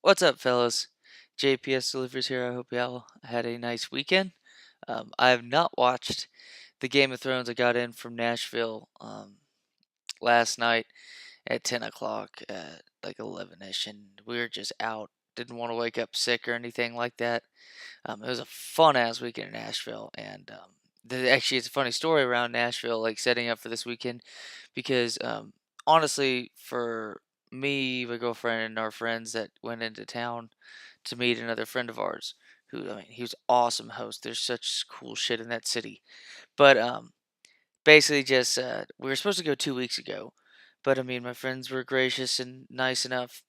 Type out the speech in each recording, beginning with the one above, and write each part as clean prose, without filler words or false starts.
What's up, fellas? JPS Delivers here. I hope y'all had a nice weekend. I have not watched the Game of Thrones. I got in from Nashville last night at 10 o'clock, like 11ish, and we were just out. Didn't want to wake up sick or anything like that. It was a fun ass weekend in Nashville, and actually, it's a funny story around Nashville, like setting up for this weekend, because honestly, for me, my girlfriend, and our friends that went into town to meet another friend of ours, who, I mean, he was an awesome host. There's such cool shit in that city, but basically, just we were supposed to go 2 weeks ago, but I mean, my friends were gracious and nice enough.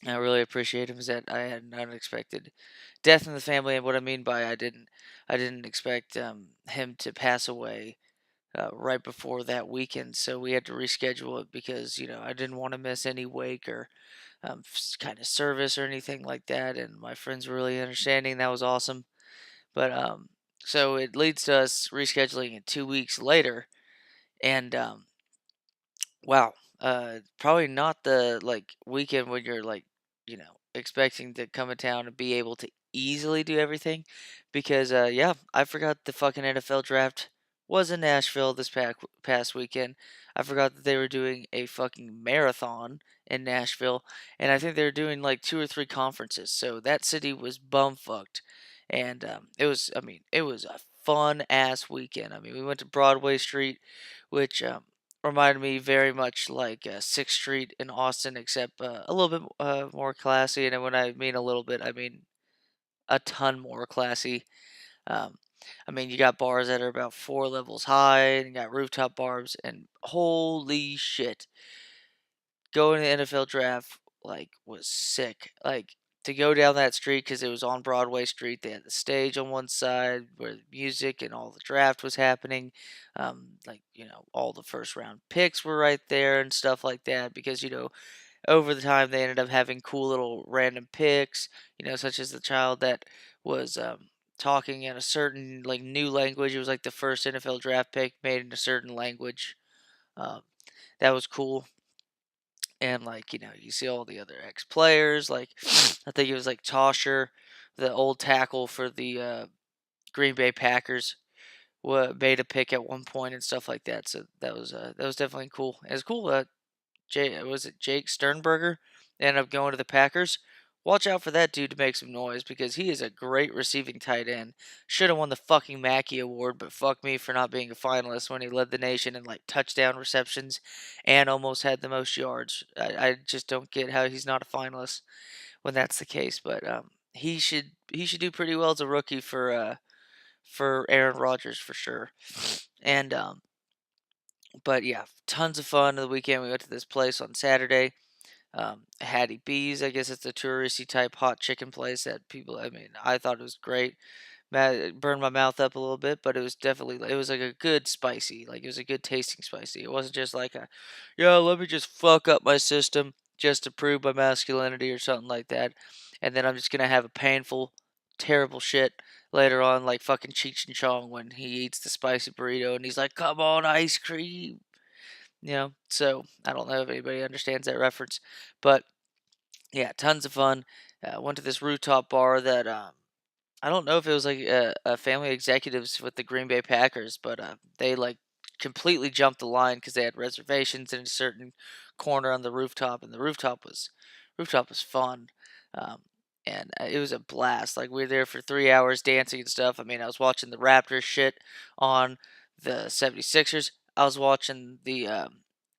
I really appreciate him. Is that I had an unexpected death in the family, and what I mean by I didn't expect him to pass away right before that weekend, so we had to reschedule it because I didn't want to miss any wake or kind of service or anything like that, and my friends were really understanding. That was awesome, but so it leads to us rescheduling it 2 weeks later, and wow. Probably not the like weekend when you're like, expecting to come in town and be able to easily do everything because yeah, I forgot the fucking NFL draft was in Nashville this past weekend. I forgot that they were doing a fucking marathon in Nashville, and I think they were doing like two or three conferences. So that city was bumfucked, and it was a fun ass weekend. I mean, we went to Broadway Street, which reminded me very much like 6th Street in Austin, except a little bit more classy. And when I mean a little bit, I mean a ton more classy. Um, I mean, you got bars that are about 4 levels high, and you got rooftop bars, and holy shit, going to the NFL draft like was sick. Like to go down that street because it was on Broadway Street. They had the stage on one side where the music and all the draft was happening. Like all the first round picks were right there and stuff like that. Because over the time they ended up having cool little random picks. Such as the child that was talking in a certain like new language. It was like the first NFL draft pick made in a certain language. Um, that was cool. And like you see all the other ex players, like I think it was like Tosher, the old tackle for the Green Bay Packers, made a pick at one point and stuff like that. So that was definitely cool. It was cool. Was it Jake Sternberger ended up going to the Packers? Watch out for that dude to make some noise because he is a great receiving tight end. Should have won the fucking Mackey Award, but fuck me for not being a finalist when he led the nation in like touchdown receptions and almost had the most yards. I just don't get how he's not a finalist when that's the case. But he should do pretty well as a rookie for Aaron Rodgers for sure. And but yeah, tons of fun the weekend. We went to this place on Saturday, Hattie B's. I guess it's a touristy type hot chicken place that people. I mean, I thought it was great. It burned my mouth up a little bit, but it was like a good spicy. Like it was a good tasting spicy. It wasn't just like a, yo, let me just fuck up my system just to prove my masculinity or something like that, and then I'm just gonna have a painful, terrible shit later on, like fucking Cheech and Chong when he eats the spicy burrito and he's like, "Come on, ice cream." So I don't know if anybody understands that reference, but yeah, tons of fun. Went to this rooftop bar that I don't know if it was like a family executives with the Green Bay Packers, but they like completely jumped the line because they had reservations in a certain corner on the rooftop, and the rooftop was fun, um, and it was a blast. Like we were there for 3 hours dancing and stuff. I mean, I was watching the Raptors shit on the 76ers. I was watching the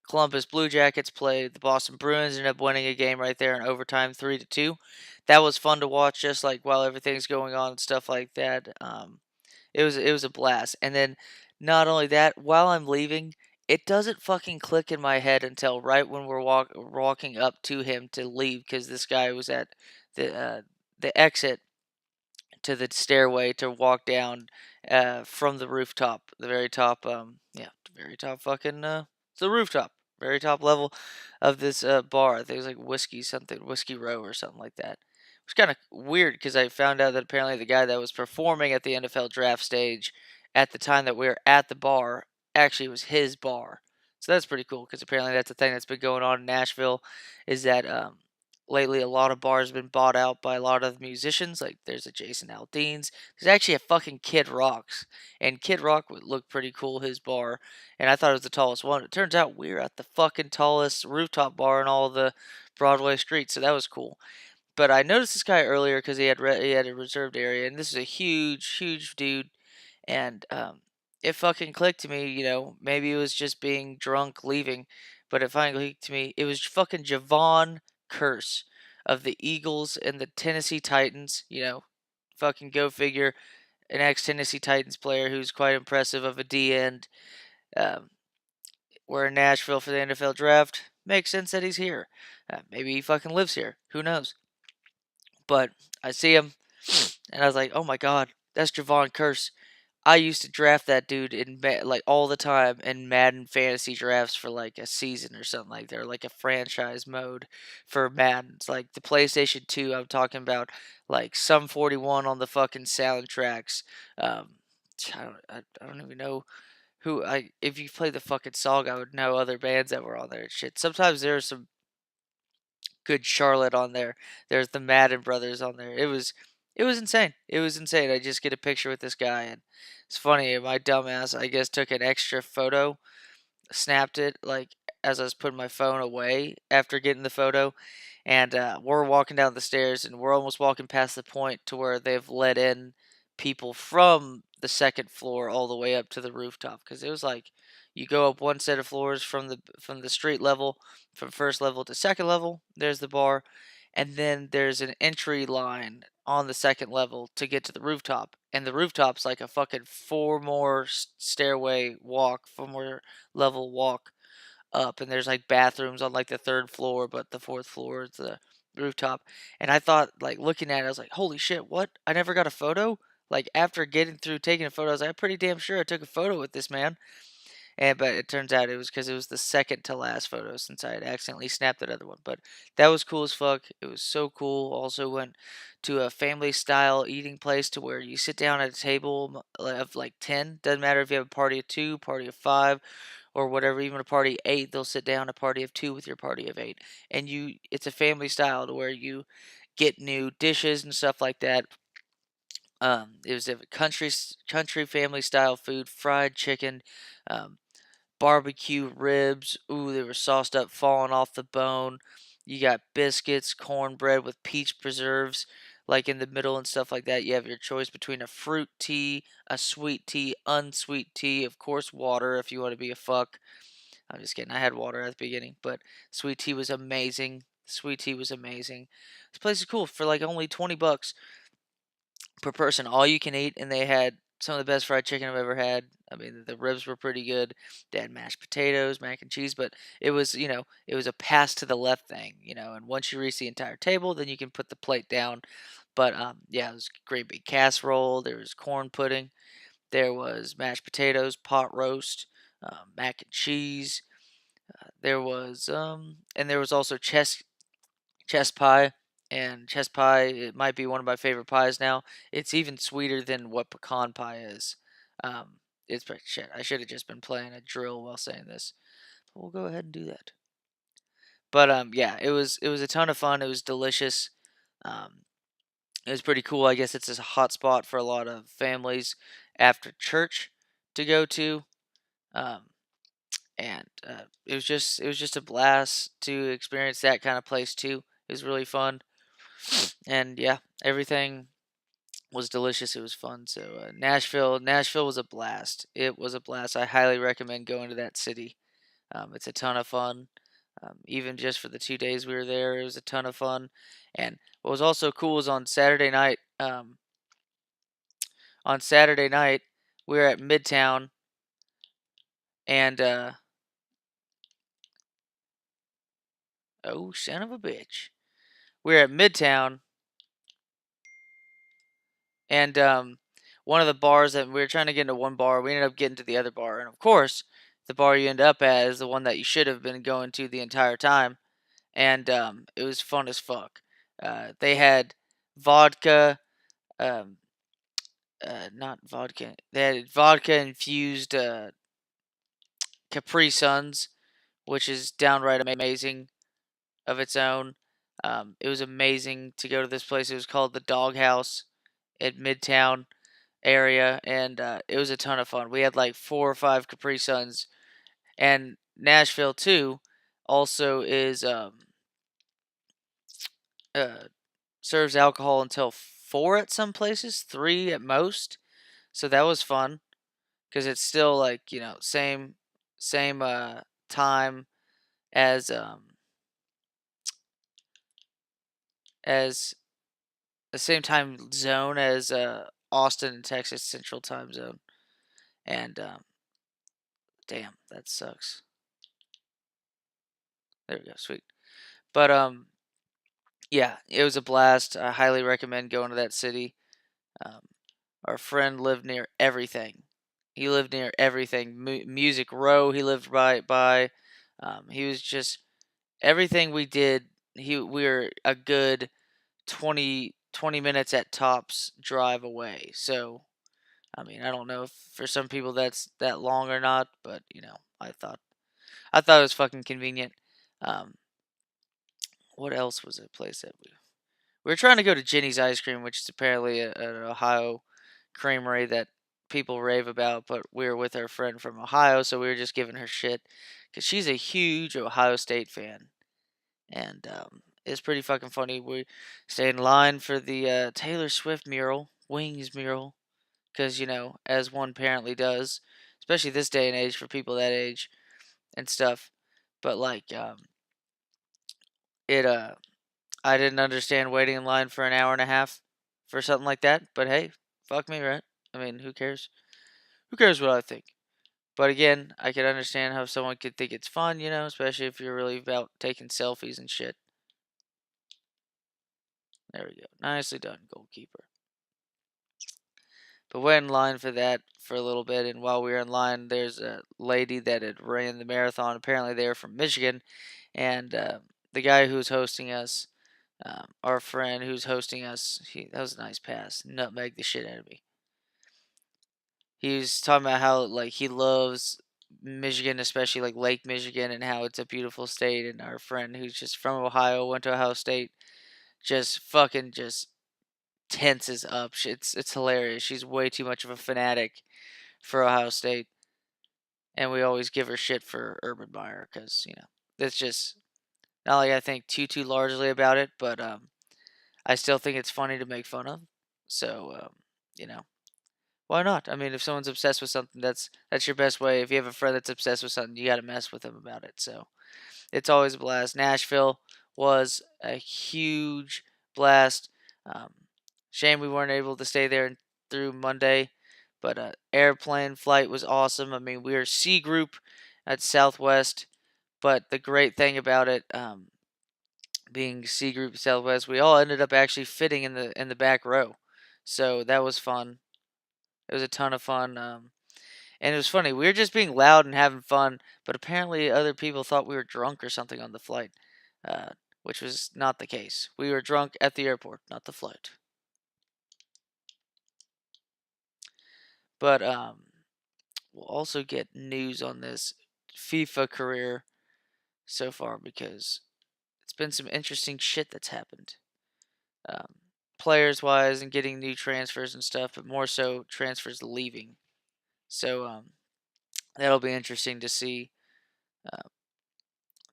Columbus Blue Jackets play the Boston Bruins, ended up winning a game right there in overtime, 3-2. That was fun to watch, just like while everything's going on and stuff like that. It was a blast. And then not only that, while I'm leaving, it doesn't fucking click in my head until right when we're walking up to him to leave because this guy was at the uh, the exit to the stairway to walk down from the rooftop, the very top. Yeah, the very top fucking. It's the rooftop, very top level of this bar. I think it was like whiskey something, whiskey row or something like that. It was kind of weird because I found out that apparently the guy that was performing at the NFL draft stage at the time that we were at the bar actually was his bar. So that's pretty cool because apparently that's a thing that's been going on in Nashville, is that lately a lot of bars have been bought out by a lot of musicians. Like there's a Jason Aldean's. There's actually a fucking Kid Rock's, and Kid Rock would look pretty cool. His bar, and I thought it was the tallest one. It turns out we're at the fucking tallest rooftop bar in all the Broadway streets, so that was cool. But I noticed this guy earlier because he had a reserved area, and this is a huge dude, and it fucking clicked to me. Maybe it was just being drunk leaving, but it finally clicked to me. It was fucking Javon Curse of the Eagles and the Tennessee Titans. Fucking go figure, an ex Tennessee Titans player who's quite impressive of a D end. Um, we're in Nashville for the NFL draft. Makes sense that he's here. Maybe he fucking lives here. Who knows? But I see him, and I was like, "Oh my god, that's Javon Curse." I used to draft that dude in like all the time in Madden fantasy drafts for like a season or something like that, or like a franchise mode for Madden. It's like the PlayStation 2. I'm talking about like some 41 on the fucking soundtracks. Um, I don't even know who I. If you play the fucking song, I would know other bands that were on there and shit. Sometimes there are some good Charlotte on there. There's the Madden brothers on there. It was insane. It was insane. I just get a picture with this guy, and it's funny. My dumbass, I guess, took an extra photo, snapped it like as I was putting my phone away after getting the photo, and we're walking down the stairs, and we're almost walking past the point to where they've let in people from the second floor all the way up to the rooftop, because it was like you go up one set of floors from the street level, from first level to second level. There's the bar, and then there's an entry line on the second level to get to the rooftop, and the rooftop's like a fucking four more stairway walk, 4 more level walk up, and there's like bathrooms on like the third floor, but the fourth floor is the rooftop. And I thought, like, looking at it, I was like, holy shit, what? I never got a photo? Like, after getting through taking a photo, I was like, I'm pretty damn sure I took a photo with this man. But it turns out it was because it was the second to last photo since I had accidentally snapped that other one. But that was cool as fuck. It was so cool. Also went to a family style eating place to where you sit down at a table of like 10. Doesn't matter if you have a party of 2, party of 5, or whatever, even a party of 8. They'll sit down a party of 2 with your party of 8. And it's a family style to where you get new dishes and stuff like that. It was a country family style food, fried chicken, um, barbecue ribs. Ooh, they were sauced up, falling off the bone. You got biscuits, cornbread with peach preserves, like in the middle and stuff like that. You have your choice between a fruit tea, a sweet tea, unsweet tea, of course, water if you want to be a fuck. I'm just kidding. I had water at the beginning, but sweet tea was amazing. Sweet tea was amazing. This place is cool for like only $20 per person, all you can eat, and they had some of the best fried chicken I've ever had. I mean, the ribs were pretty good. They had mashed potatoes, mac and cheese, but it was a pass to the left thing. And once you reach the entire table, then you can put the plate down. But yeah, it was great big casserole. There was corn pudding. There was mashed potatoes, pot roast, mac and cheese. And there was also chess pie, and chess pie, it might be one of my favorite pies now. It's even sweeter than what pecan pie is. Um, it's shit. I should have just been playing a drill while saying this, but we'll go ahead and do that. But yeah, it was a ton of fun. It was delicious. Um, it was pretty cool. I guess it's a hot spot for a lot of families after church to go to. Um, and it was just a blast to experience that kind of place too. It was really fun. And yeah, everything was delicious. It was fun. So Nashville was a blast. It was a blast. I highly recommend going to that city. It's a ton of fun. Even just for the 2 days we were there, it was a ton of fun. And what was also cool was on Saturday night. On Saturday night, we were at Midtown, and oh son of a bitch, we were at Midtown, and one of the bars that we were trying to get into one bar, we ended up getting to the other bar, and of course, the bar you end up at is the one that you should have been going to the entire time, and it was fun as fuck. They had vodka, um, not vodka. They had vodka infused Capri Suns, which is downright amazing of its own. It was amazing to go to this place. It was called the Doghouse at Midtown area, and it was a ton of fun. We had like 4 or 5 Capri Suns, and Nashville too. Also is uh, serves alcohol until 4 at some places, 3 at most. So that was fun because it's still like same time as as the same time zone as Austin and Texas Central Time Zone. And damn, that sucks. There we go, sweet. But yeah, it was a blast. I highly recommend going to that city. Um, our friend lived near everything. He lived near everything. Music Row. He lived right by. He was just everything we did. We were a good 20 minutes at tops drive away. So I mean, I don't know if for some people that's that long or not, but I thought it was fucking convenient. Um, what else was a place that we were trying to go to Jenny's Ice Cream, which is apparently an Ohio creamery that people rave about, but we were with our friend from Ohio, so we were just giving her shit because she's a huge Ohio State fan, and it's pretty fucking funny. We stayed in line for the Taylor Swift mural, Wings mural, because as one apparently does, especially this day and age for people that age and stuff. But like, it I didn't understand waiting in line for an hour and a half for something like that. But hey, fuck me, right? I mean, who cares? Who cares what I think? But again, I could understand how someone could think it's fun, especially if you're really about taking selfies and shit. There we go. Nicely done, goalkeeper. But wait in line for that for a little bit, and while we were in line, there's a lady that had ran the marathon. Apparently, they were from Michigan, and the guy who was hosting us, our friend who's hosting us, that was a nice pass. Nutmeg the shit out of me. He was talking about how like he loves Michigan, especially like Lake Michigan, and how it's a beautiful state. And our friend who's just from Ohio went to Ohio State, just fucking just tenses up. It's hilarious. She's way too much of a fanatic for Ohio State, and we always give her shit for Urban Meyer because that's just not like I think too largely about it, but I still think it's funny to make fun of. So you know, why not? I mean, if someone's obsessed with something, that's your best way. If you have a friend that's obsessed with something, you got to mess with them about it. So it's always a blast. Nashville was a huge blast. Um, Shame we weren't able to stay there through Monday, but airplane flight was awesome. I mean, we were C group at Southwest, but the great thing about it, being C group Southwest, we all ended up actually fitting in the back row, so that was fun. It was a ton of fun. And it was funny. We were just being loud and having fun, but apparently other people thought we were drunk or something on the flight, uh, which was not the case. We were drunk at the airport, not the flight. But we'll also get news on this FIFA career so far because it's been some interesting shit that's happened, um, players wise and getting new transfers and stuff, but more so transfers leaving. So that'll be interesting to see. Uh,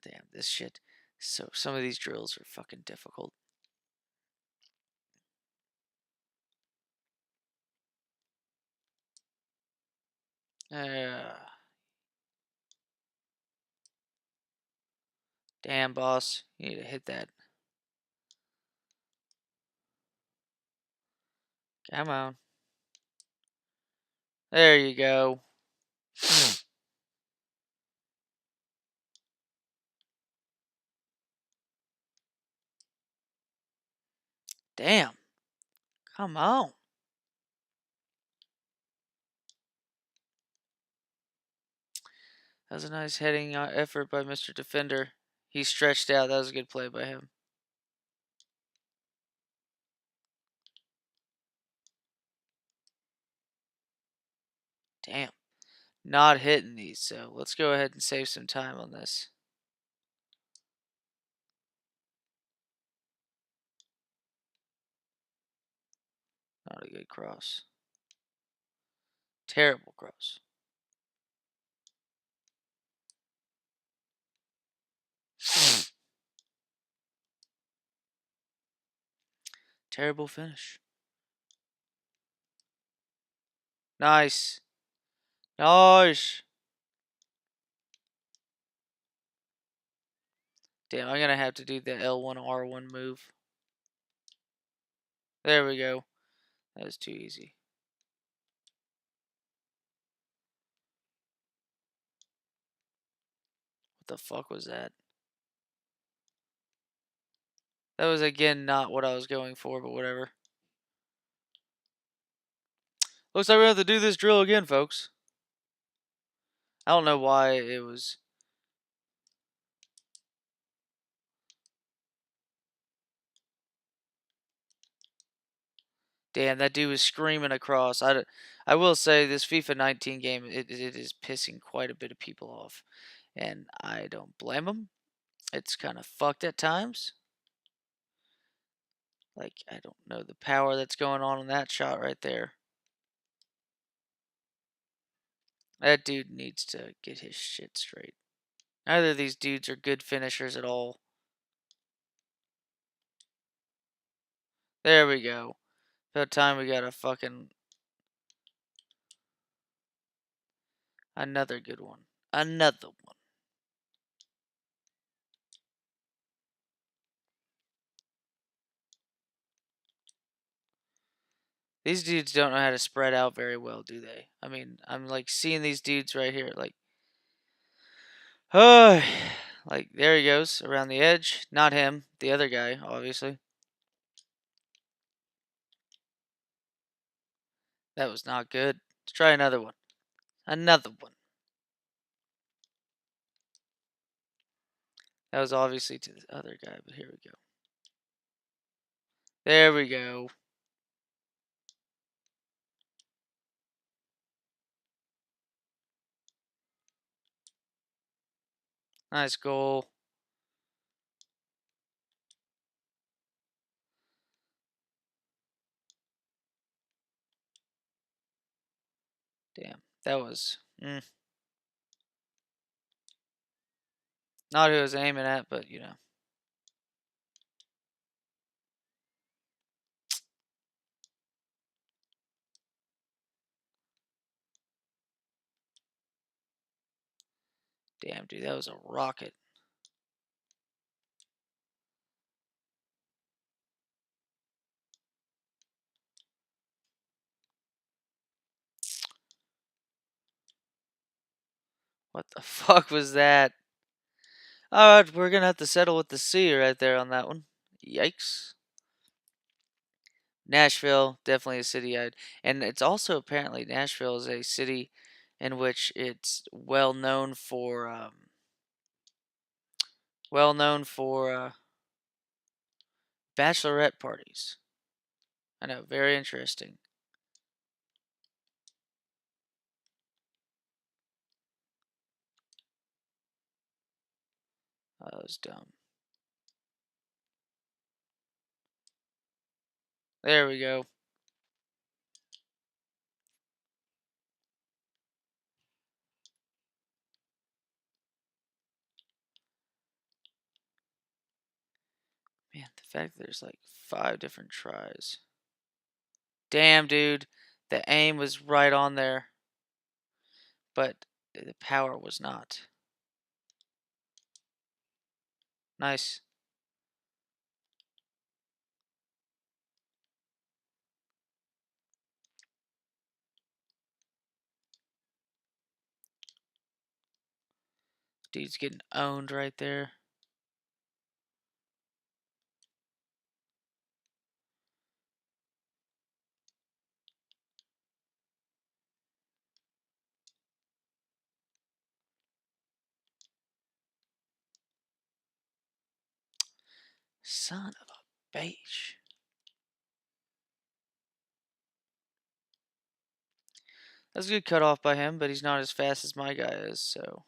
Damn, this shit. So some of these drills are fucking difficult. Uh, Damn, boss. You need to hit that. Come on. There you go. Damn. Come on. That was a nice heading effort by Mr. Defender. He stretched out. That was a good play by him. Damn. Not hitting these, so let's go ahead and save some time on this. Not a good cross. Terrible cross. Terrible finish. Nice. Nice. Damn, I'm gonna have to do the L1 R1 move. There we go. That was too easy. What the fuck was that? That was again not what I was going for, but whatever. Looks like we have to do this drill again, folks. I don't know why it was. Damn, that dude was screaming across. I will say this FIFA 19 game, it is pissing quite a bit of people off. And I don't blame them. It's kind of fucked at times. Like, I don't know the power that's going on in that shot right there. That dude needs to get his shit straight. Neither of these dudes are good finishers at all. There we go. About time we got a fucking... Another good one. Another one. These dudes don't know how to spread out very well, do they? I mean, I'm like seeing these dudes right here, like, oh, like there he goes around the edge. Not him, the other guy, obviously. That was not good. Let's try another one. Another one. That was obviously to the other guy, but here we go. There we go. Nice goal. Damn, that was not who I was aiming at, but you know. Damn, dude, that was a rocket. What the fuck was that? Alright, we're gonna have to settle with the C right there on that one. Yikes. Nashville, definitely a city and it's also apparently Nashville is a city in which it's well known for bachelorette parties. I know, very interesting. Oh, that was dumb. There we go. Man, the fact that there's like 5 different tries. Damn, dude. The aim was right on there, but the power was not. Nice. Dude's getting owned right there. Son of a bitch. That's a good cutoff by him, but he's not as fast as my guy is, so.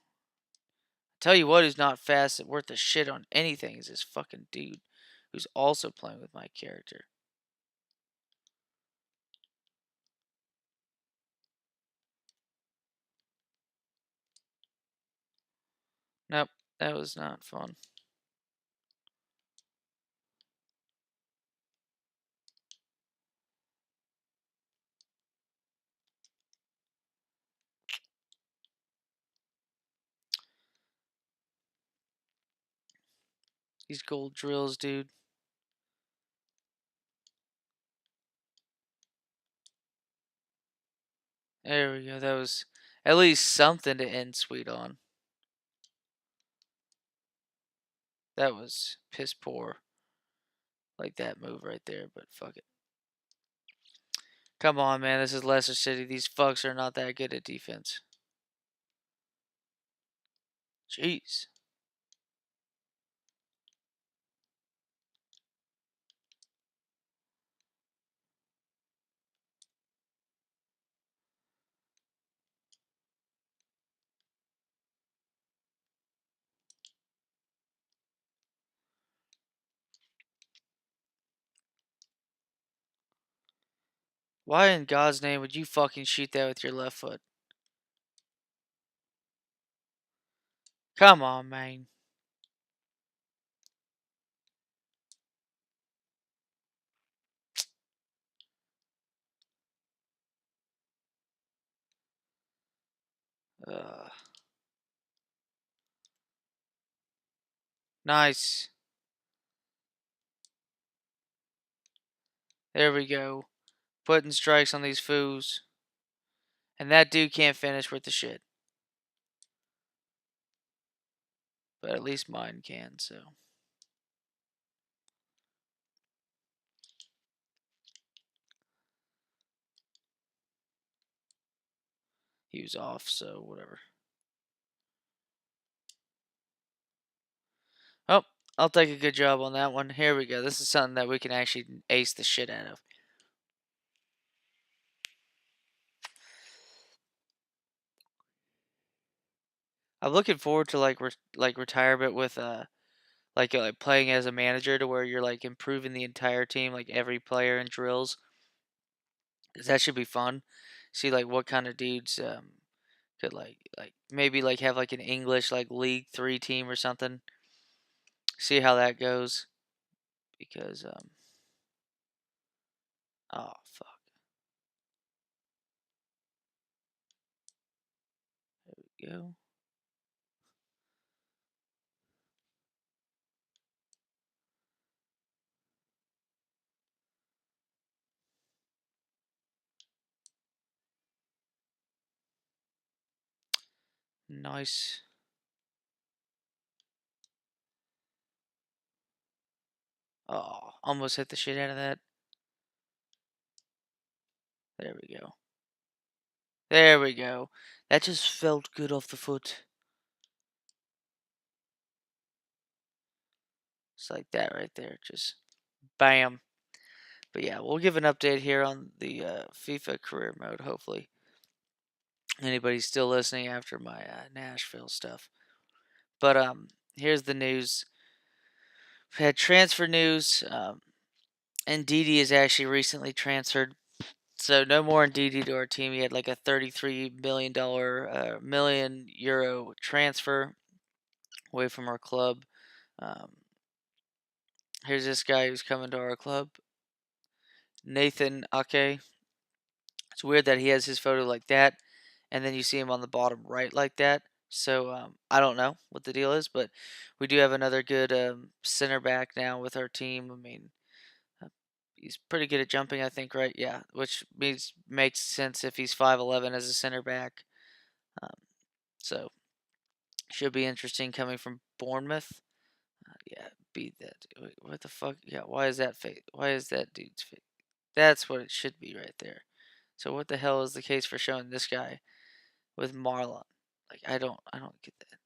Tell you what, who's not fast and worth a shit on anything is this fucking dude who's also playing with my character. Nope, that was not fun. These gold drills, dude. There we go. That was at least something to end sweet on. That was piss poor. Like that move right there, but fuck it. Come on, man. This is Leicester City. These fucks are not that good at defense. Jeez. Why in God's name would you fucking shoot that with your left foot? Come on, man. Uh, nice. There we go. Putting strikes on these fools. And that dude can't finish with the shit. But at least mine can, so. He was off, so whatever. Oh, I'll take a good job on that one. Here we go. This is something that we can actually ace the shit out of. I'm looking forward to like retirement with like playing as a manager to where you're like improving the entire team, like every player in drills. 'Cause that should be fun. See like what kind of dudes could like maybe like have like an English like League 3 team or something. See how that goes because oh fuck. There we go. Nice. Oh, almost hit the shit out of that. There we go. There we go. That just felt good off the foot. It's like that right there. Just bam. But yeah, we'll give an update here on the FIFA career mode, hopefully. Anybody's still listening after my Nashville stuff. But here's the news. We had transfer news. Ndidi is actually recently transferred. So no more Ndidi to our team. He had like a $33 million euro transfer away from our club. Um, here's this guy who's coming to our club, Nathan Ake. It's weird that he has his photo like that, and then you see him on the bottom right like that. So I don't know what the deal is, but we do have another good center back now with our team. I mean, uh, he's pretty good at jumping, I think, right? Yeah, which makes sense if he's 5'11" as a center back. Um, so should be interesting coming from Bournemouth. Yeah, beat that. Wait, what the fuck? Yeah, why is that fake? Why is that dude's fake? That's what it should be right there. So what the hell is the case for showing this guy with Marlon? Like I don't get that.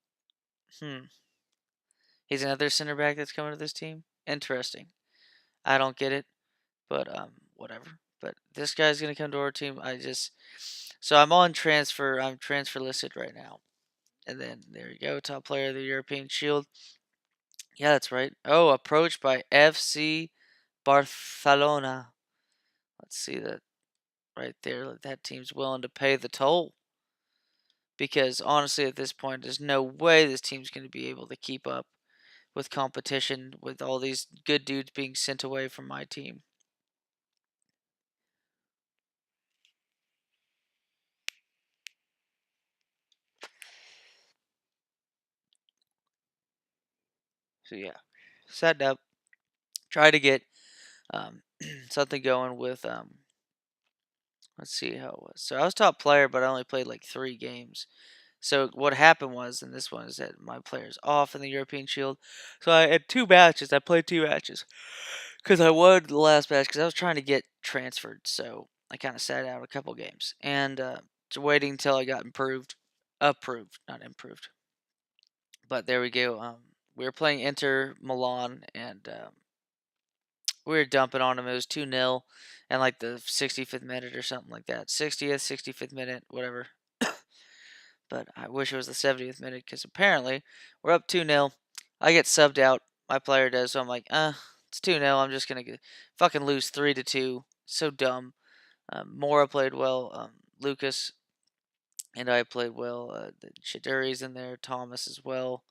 He's another center back that's coming to this team. Interesting. I don't get it, but whatever. But this guy's gonna come to our team. So I'm on transfer. I'm transfer listed right now. And then there you go, top player of the European Shield. Yeah, that's right. Oh, approached by FC Barcelona. Let's see that right there. That team's willing to pay the toll. because honestly, at this point, there's no way this team's going to be able to keep up with competition with all these good dudes being sent away from my team. So yeah, set up, try to get something going with let's see how it was. So I was top player, but I only played like 3 games. So what happened was, and this one is that my player's off in the European Shield. So I had 2 matches. I played 2 matches because I won the last match because I was trying to get transferred. So I kind of sat out a couple games and waiting until I got approved, not improved. But there we go. We were playing Inter Milan and we were dumping on them. It was 2-0 and like the 65th minute or something like that. 60th, 65th minute, whatever. But I wish it was the 70th minute because apparently we're up 2-0. I get subbed out. My player does. So I'm like, it's 2-0. I'm just going to fucking lose 3-2. So dumb. Mora played well. Lucas and I played well. The Chiduri's in there. Thomas as well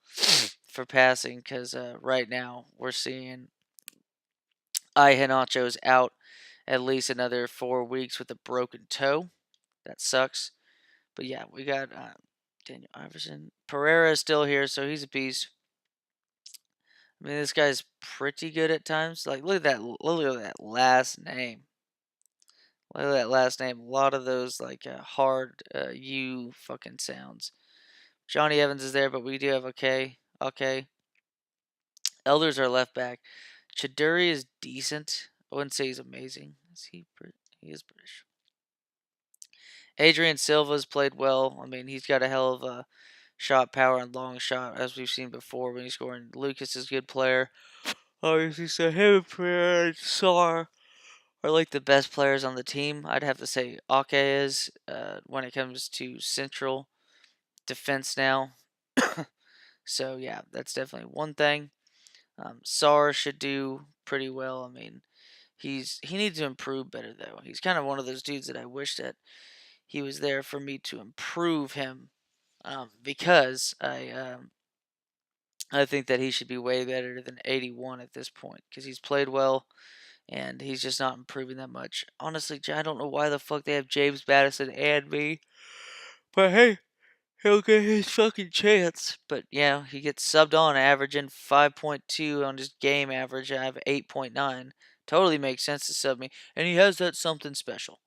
for passing because right now we're seeing Hinacho's out at least another 4 weeks with a broken toe. That sucks. But yeah, we got Daniel Iverson. Pereira is still here, so he's a beast. I mean, this guy's pretty good at times. Like, look at that! Look at that last name. Look at that last name. A lot of those like hard U fucking sounds. Johnny Evans is there, but we do have okay. Okay. Elders are left back. Chiduri is decent. I wouldn't say he's amazing. Is he? He is British. Adrian Silva's played well. I mean, he's got a hell of a shot power and long shot, as we've seen before when he's scoring. Lucas is a good player. Obviously, so him, Pereira, and Sar are like the best players on the team. I'd have to say Ake is when it comes to central defense now. So yeah, that's definitely one thing. Sar should do pretty well. I mean, he needs to improve better though. He's kind of one of those dudes that I wish that he was there for me to improve him, because I think that he should be way better than 81 at this point because he's played well and he's just not improving that much. Honestly, I don't know why the fuck they have James Madison and me, but hey, he'll get his fucking chance. But yeah, he gets subbed on, averaging 5.2 on his game average. I have 8.9. Totally makes sense to sub me, and he has that something special.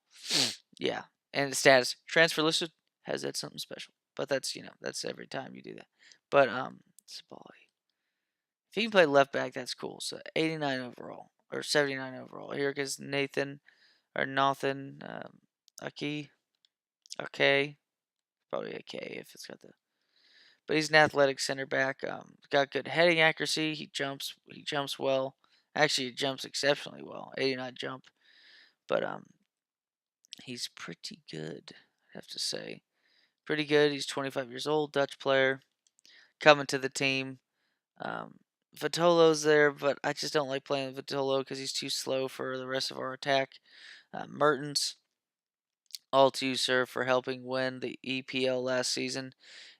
Yeah, and the status transfer listed has that something special. But that's that's every time you do that. But Sabali. If he can play left back, that's cool. So 89 overall or 79 overall. Here goes Nathan or Nathan Aki. Okay, probably a K if it's got the. But he's an athletic center back. Got good heading accuracy. He jumps. He jumps well. Actually, he jumps exceptionally well. 89 jump. But he's pretty good. I have to say, pretty good. He's 25 years old. Dutch player coming to the team. Vitolo's there, but I just don't like playing with Vitolo because he's too slow for the rest of our attack. Mertens, all to you, sir, for helping win the EPL last season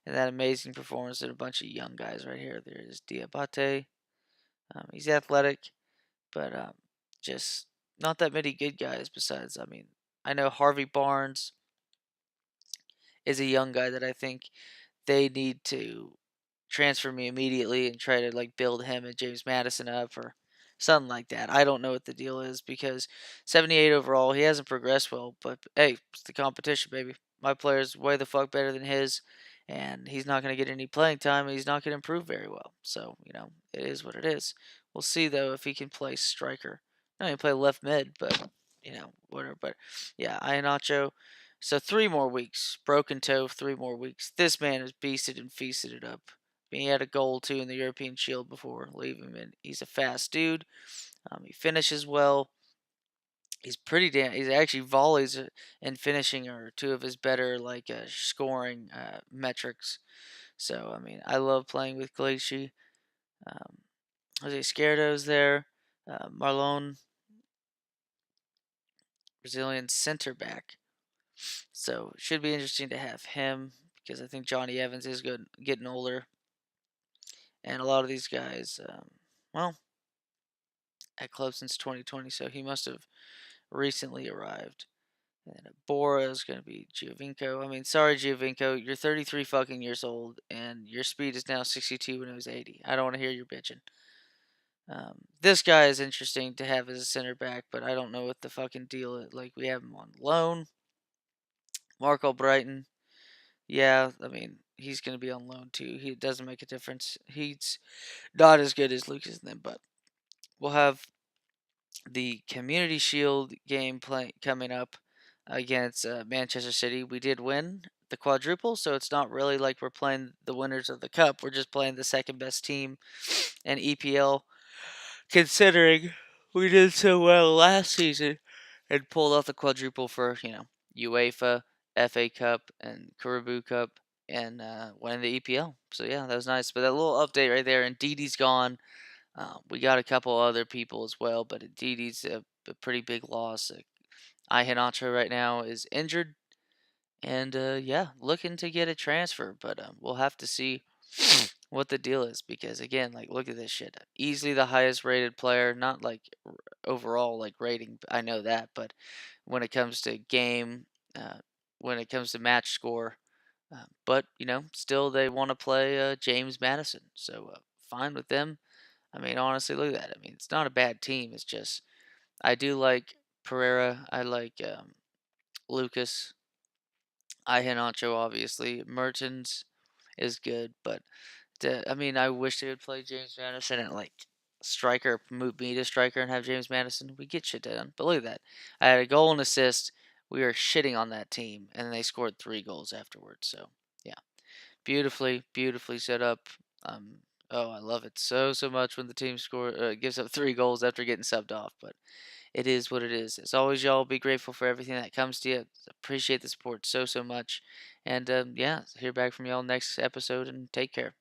and that amazing performance. And a bunch of young guys right here. There's Diabate. He's athletic, but just not that many good guys besides. I mean, I know Harvey Barnes is a young guy that I think they need to transfer me immediately and try to like build him and James Madison up or something like that. I don't know what the deal is because 78 overall, he hasn't progressed well, but hey, it's the competition, baby. My player's way the fuck better than his, and he's not going to get any playing time, and he's not going to improve very well. So, it is what it is. We'll see, though, if he can play striker. No, he can play left mid, but, whatever. But, yeah, Iheanacho. So 3 more weeks. Broken toe, 3 more weeks. This man has beasted and feasted it up. He had a goal too in the European Shield before leaving, and he's a fast dude. He finishes well. He's pretty damn. He's actually volleys and finishing are two of his better like scoring metrics. So I mean, I love playing with Glacier. Um, Jose Scardo's there. Marlon, Brazilian center back. So should be interesting to have him because I think Johnny Evans is good, getting older, and a lot of these guys, well, at club since 2020, so he must have recently arrived. And then Bora is going to be Giovinco. I mean, sorry, Giovinco, you're 33 fucking years old, and your speed is now 62 when it was 80. I don't want to hear you bitching. This guy is interesting to have as a center back, but I don't know what the fucking deal is. Like, we have him on loan. Marco Brighton, yeah, I mean, he's going to be on loan too. He doesn't make a difference. He's not as good as Lucas and them, but we'll have the Community Shield game coming up against Manchester City. We did win the quadruple, so it's not really like we're playing the winners of the cup. We're just playing the second best team in EPL, considering we did so well last season and pulled off the quadruple for UEFA, FA Cup, and Caribou Cup, and winning the EPL. So yeah, that was nice. But that little update right there, and Didi's gone. We got a couple other people as well, but Didi's a pretty big loss. Ihanacho right now is injured, and yeah, looking to get a transfer, but we'll have to see what the deal is because again, like look at this shit. Easily the highest rated player, not like overall like rating. I know that, but when it comes to game, uh, when it comes to match score, but still they want to play James Madison, so fine with them. I mean, honestly, look at that. I mean, it's not a bad team. It's just I do like Pereira. I like Lucas. Ihanacho, obviously. Mertens is good, but I mean, I wish they would play James Madison and like striker, move me to striker and have James Madison. We get shit done. But look at that. I had a goal and assist. We were shitting on that team, and they scored 3 goals afterwards. So yeah, beautifully, beautifully set up. Um, oh, I love it so much when the team gives up 3 goals after getting subbed off. But it is what it is. As always, y'all be grateful for everything that comes to you. Appreciate the support so much, and yeah, hear back from y'all next episode. And take care.